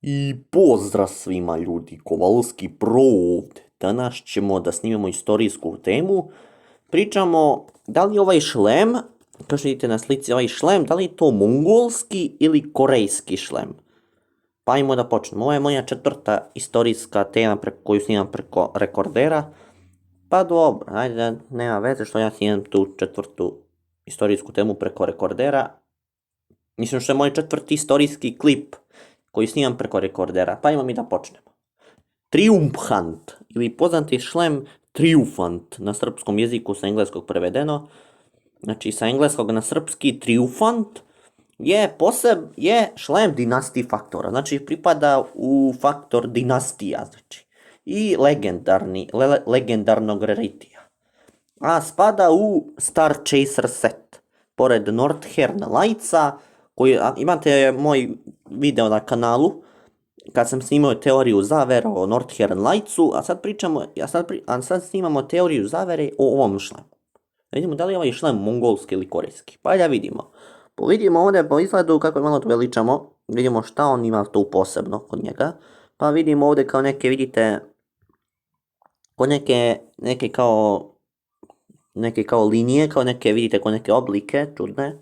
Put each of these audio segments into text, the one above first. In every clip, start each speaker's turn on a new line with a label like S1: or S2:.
S1: I pozdrav svima ljudi, Kovalski Pro ovdje. Danas ćemo da snimemo istorijsku temu. Pričamo da li ovaj šlem, kao što vidite na slici ovaj šlem, da li je to mongolski ili korejski šlem. Pa ajmo da počnemo. Ovo je moja četvrta istorijska tema koju snimam preko rekordera. Pa dobro, ajde, nema veze što ja snimam tu četvrtu istorijsku temu preko rekordera. Mislim što je moj četvrti istorijski klip koji snimam preko rekordera, pa imamo mi da počnemo. Triumphant, ili poznati šlem Triumphant, na srpskom jeziku sa engleskog prevedeno. Znači, sa engleskog na srpski Triumphant je šlem dinastiji faktora. Znači, pripada u faktor dinastija, znači. I legendarnog reritija. A spada u Star Chaser set. Pored Northern Lightsa, koji imate moj video na kanalu, kad sam snimao teoriju zavere o Northern Lightsu, a sad snimamo teoriju zavere o ovom šlemu. Da vidimo da li je ovaj šlem mongolski ili korejski. Pa da vidimo. Vidimo ovdje po izgledu kako malo to veličamo. Vidimo šta on ima tu posebno kod njega. Pa vidimo ovdje kao neke, vidite, kod neke kao linije, kao neke, vidite, kao neke oblike čudne.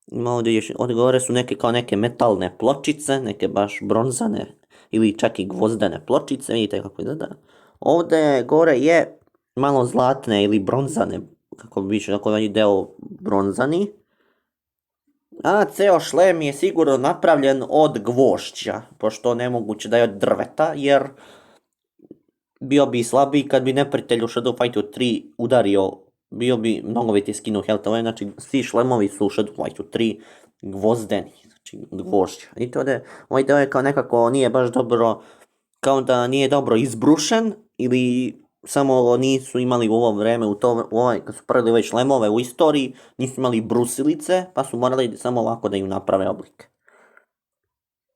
S1: Ima ovdje gore su neke kao neke metalne pločice, neke baš bronzane ili čak i gvozdene pločice, vidite kako izgleda. Ovdje gore je malo zlatne ili bronzane, kako bi više tako deo bronzani. A ceo šlem je sigurno napravljen od gvožđa, pošto nemoguće da je od drveta, jer bio bi slabiji kad bi neprijatelj u Shadow Fightu 3 udario, bio bi mnogo biti skinuo health. Ovo je, znači, svi šlemovi su u Shadow Fightu 3 gvozdeni, znači gvožđa. Vidite ovdje, ovaj deo je kao nekako nije baš dobro, kao da nije dobro izbrušen, ili samo nisu imali u ovo vreme, kad su pravili ove šlemove u istoriji, nisu imali brusilice, pa su morali samo ovako da im naprave oblik.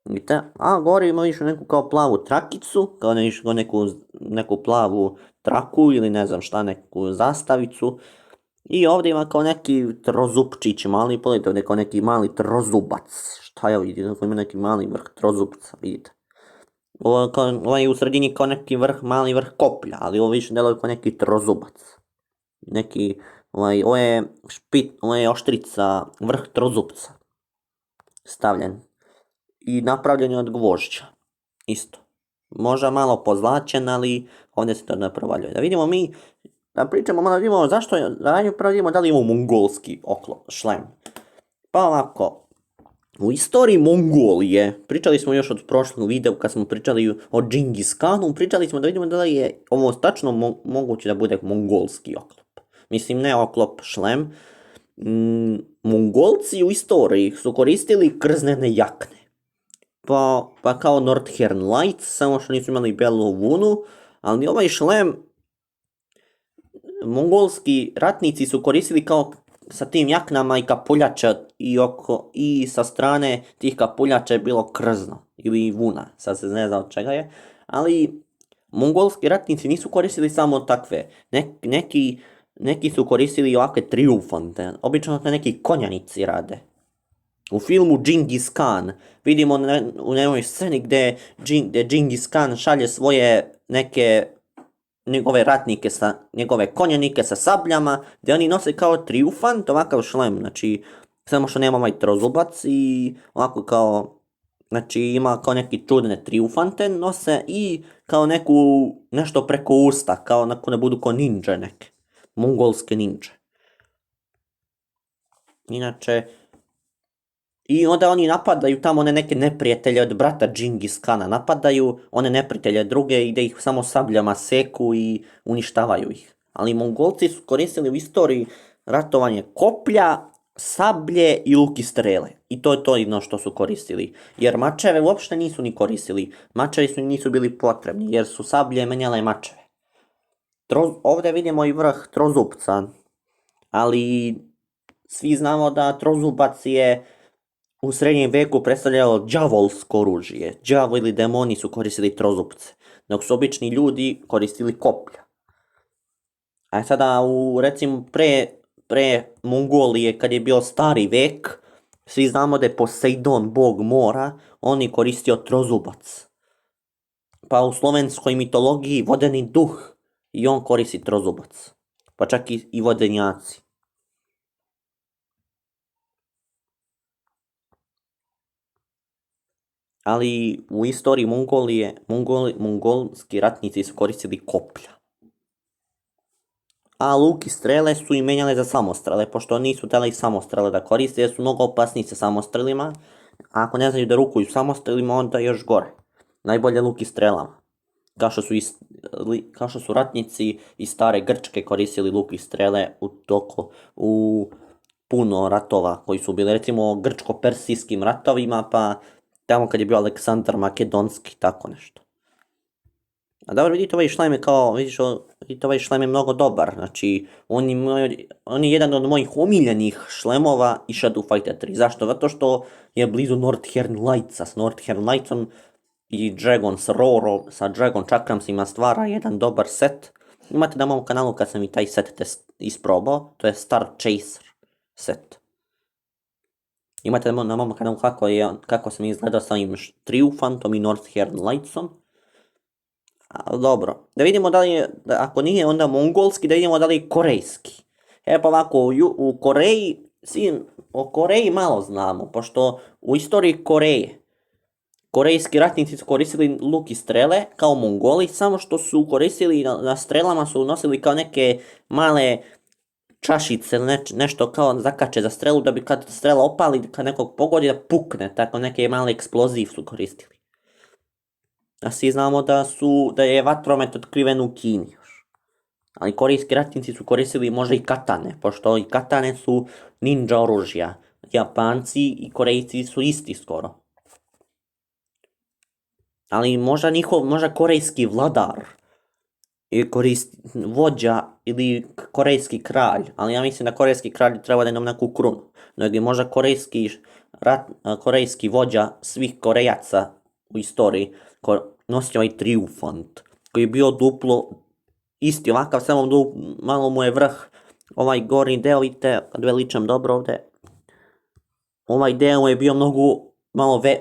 S1: Vidite? A gore ima više neku kao plavu trakicu, kao neku plavu traku ili ne znam šta, neku zastavicu. I ovdje ima kao neki trozupčić mali, pogledajte ovdje kao neki mali trozubac. Šta je vidite, ima neki mali vrh trozupca, vidite. Ovaj u sredini kao neki mali vrh koplja, ali ovo više deluje kao neki trozubac. Ovo je oštrica, vrh trozupca. Stavljen. I napravljen je od gvožđa. Isto. Možda malo pozlačen, ali ovdje se to ne provaljuje. Da vidimo mi, da pričamo malo, da vidimo zašto je, da vidimo da li imamo mongolski šlem. Pa ovako, u istoriji Mongolije, pričali smo još od prošlog videa kad smo pričali o Džingis Khanu, pričali smo da vidimo da li je ovo tačno moguće da bude mongolski oklop. Mislim, ne oklop, šlem. Mongolci u istoriji su koristili krznene jakne. Pa kao Northern Lights, samo što nisu imali belu vunu, ali ovaj šlem mongolski ratnici su koristili kao sa tim jaknama i kapuljača i sa strane tih kapuljača je bilo krzno ili vuna, sad se ne zna od čega je, ali mongolski ratnici nisu koristili samo takve, neki su koristili ovakve triumfante, obično to neki konjanici rade. U filmu Džingis Khan vidimo u nekoj sceni gdje Džingis Khan šalje svoje njegove ratnike, njegove konjanike sa sabljama, gdje oni nose kao triumfant ovakav šlem, znači samo što nema ovaj trozubac i ovako kao, znači ima kao neki čudne triumfante nose i kao nešto preko usta, kao ne budu kao ninja neke, mongolske ninja. Inače, i onda oni napadaju tamo neke neprijatelje od brata Džingis Khana, napadaju one neprijatelje druge i da ih samo sabljama seku i uništavaju ih. Ali Mongolci su koristili u istoriji ratovanje koplja, sablje i luk i strele. I to je to jedno što su koristili. Jer mačeve uopšte nisu ni koristili. Mačevi nisu bili potrebni jer su sablje menjale mačeve. Ovdje vidimo i vrh trozupca, ali svi znamo da trozubac je u srednjem veku predstavljalo đavolsko oružje. Đavo ili demoni su koristili trozupce, dok su obični ljudi koristili koplja. A sada, recimo, pre Mongolije, kad je bio stari vek, Svi znamo da je Poseidon, bog mora, on je koristio trozubac. Pa u slovenskoj mitologiji vodeni duh i on koristi trozubac. Pa čak i vodenjaci. Ali u istoriji Mongolije, mongolski ratnici su koristili koplja. A luk i strele su i menjale za samostrele, pošto nisu htjeli samostrele da koriste, jer su mnogo opasniji sa samostrelima. A ako ne znaju da rukuju samostrelima, onda je još gore. Najbolje luk i strelama. Kao što su ratnici iz stare Grčke koristili luk i strele u puno ratova koji su bili, recimo, grčko-persijskim ratovima, pa tamo kad je bio Aleksandar Makedonski, tako nešto. A dobro, vidite, ovaj šlem je mnogo dobar, znači, on je jedan od mojih omiljenih šlemova i Shadow Fighter 3. Zašto? Zato što je blizu Northern Lightsa. S Northern Lightsom i Dragon's Roar sa Dragon Chakramsima stvara jedan dobar set. Imate na mom kanalu kad sam i taj set isprobao, to je Star Chaser set. Imate na mom kanalu kako sam izgledao sa ovim Triumfantom i Northern Lightsom. Dobro, da vidimo da li je, ako nije onda mongolski, da vidimo da li je korejski. Pa ovako, u Koreji, o Koreji malo znamo, pošto u istoriji Koreje, korejski ratnici su koristili luk i strele kao Mongoli, samo što su koristili na strelama su nosili kao neke male čašice, nešto kao zakače za strelu, da bi kad strela opali, kad nekog pogodi da pukne, tako neke male eksploziv su koristili. A svi znamo da je vatromet otkriven u Kini još. Ali korejski ratnici su koristili možda i katane, pošto i katane su ninja oružja. Japanci i Korejci su isti skoro. Ali možda korejski vladar vođa ili korejski kralj, ali ja mislim da korejski kralj treba da nam neku krunu. Nego je možda korejski vođa svih Korejaca u istoriji nosio ovaj Triumfant, koji je bio duplo isti ovakav, samo malo mu je vrh, ovaj gornji deo, vidite, kad veličam dobro ovdje, ovaj deo je bio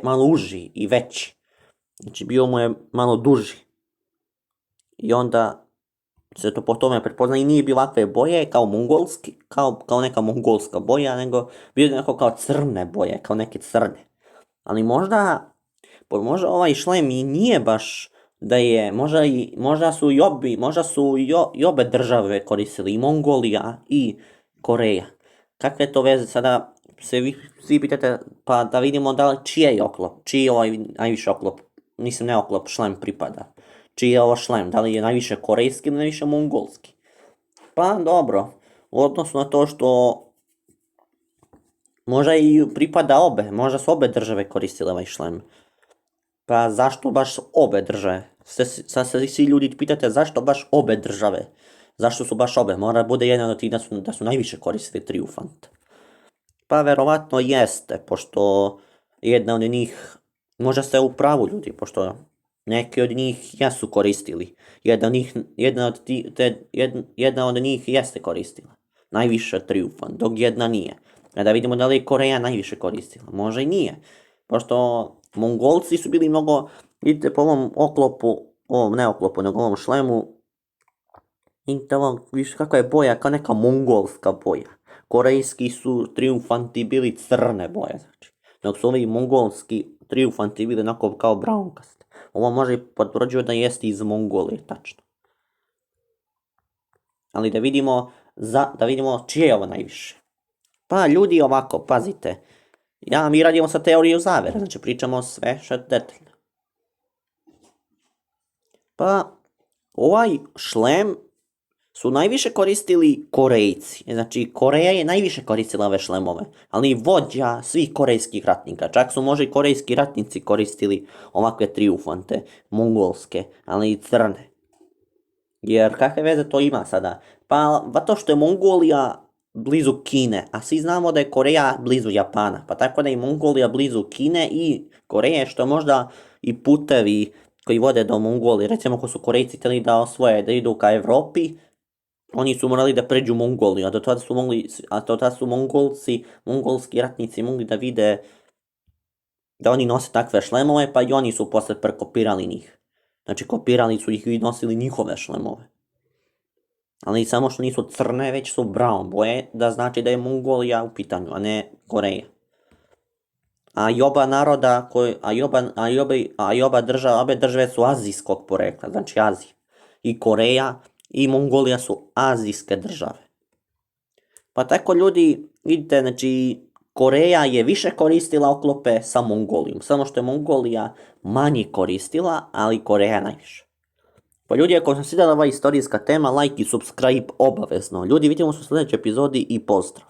S1: malo uži i veći, znači bio mu je malo duži. I onda se to po tome prepozna i nije bilo ovakve boje kao mongolski, kao neka mongolska boja, nego bio neko kao crne boje, kao neke crne. Ali možda ovaj šlem i nije baš da je, možda su i obe države koristili, i Mongolija i Koreja. Kakve to veze sada se svi pitate, pa da vidimo čiji je ovaj najviše oklop, ne oklop, šlem pripada. Čiji je ovo šlem, da li je najviše korejski ili najviše mongolski. Pa dobro, u odnosu na to što možda i pripada obe, možda su obe države koristile ovaj šlem. Pa zašto baš obe države? Sad se svi ljudi pitate zašto baš obe države? Zašto su baš obe? Mora bude jedna od tih da su najviše koristili Triumfant. Pa verovatno jeste, pošto jedna od njih, možda ste u pravu ljudi, pošto neki od njih jesu koristili. Jedna od njih jeste koristila. Najviše Triumfant, dok jedna nije. Da vidimo da li je Koreja najviše koristila. Možda i nije. Pošto Mongolci su bili mnogo, vidite po ovom ovom šlemu, vidite ovo, viš kakva je boja, kao neka mongolska boja. Korejski su Triumfanti bili crne boje, znači. Dok su ovi mongolski Triumfanti bili onako kao braunkast. Ovo može potvrđuje da jeste iz Mongolije, tačno. Ali da vidimo čije je ovo najviše. Pa ljudi ovako, pazite. Mi radimo sa teoriju zavere, znači pričamo sve što detaljno. Pa ovaj šlem su najviše koristili Korejci. Znači Koreja je najviše koristila ove šlemove, ali vođa svih korejskih ratnika. Čak su možda i korejski ratnici koristili ovakve Triumfante, mongolske, ali i crne. Jer kakve veze to ima sada? Pa zato što je Mongolija blizu Kine, a svi znamo da je Koreja blizu Japana, pa tako da je Mongolija blizu Kine i Koreje, što možda i putevi koji vode do Mongolije. Recimo ako su Korejci htjeli da osvoje, da idu ka Evropi, Oni su morali da pređu Mongoliju, a do tada su mongolski ratnici mogli da vide da oni nose takve šlemove, pa i oni su posle prekopirali njih. Znači, kopirali su ih i nosili njihove šlemove. Ali samo što nisu crne, već su brown boje, da znači da je Mongolija u pitanju, a ne Koreja. A i oba naroda, obe države su azijskog porekla, znači Azija. I Koreja i Mongolija su azijske države. Pa tako ljudi, vidite, znači Koreja je više koristila oklope sa Mongolijom, samo što je Mongolija manje koristila, ali Koreja najviše. Pa ljudi, ako vam se svidjela ova istorijska tema, like i subscribe obavezno. Ljudi, vidimo se u sljedećoj epizodi i pozdrav!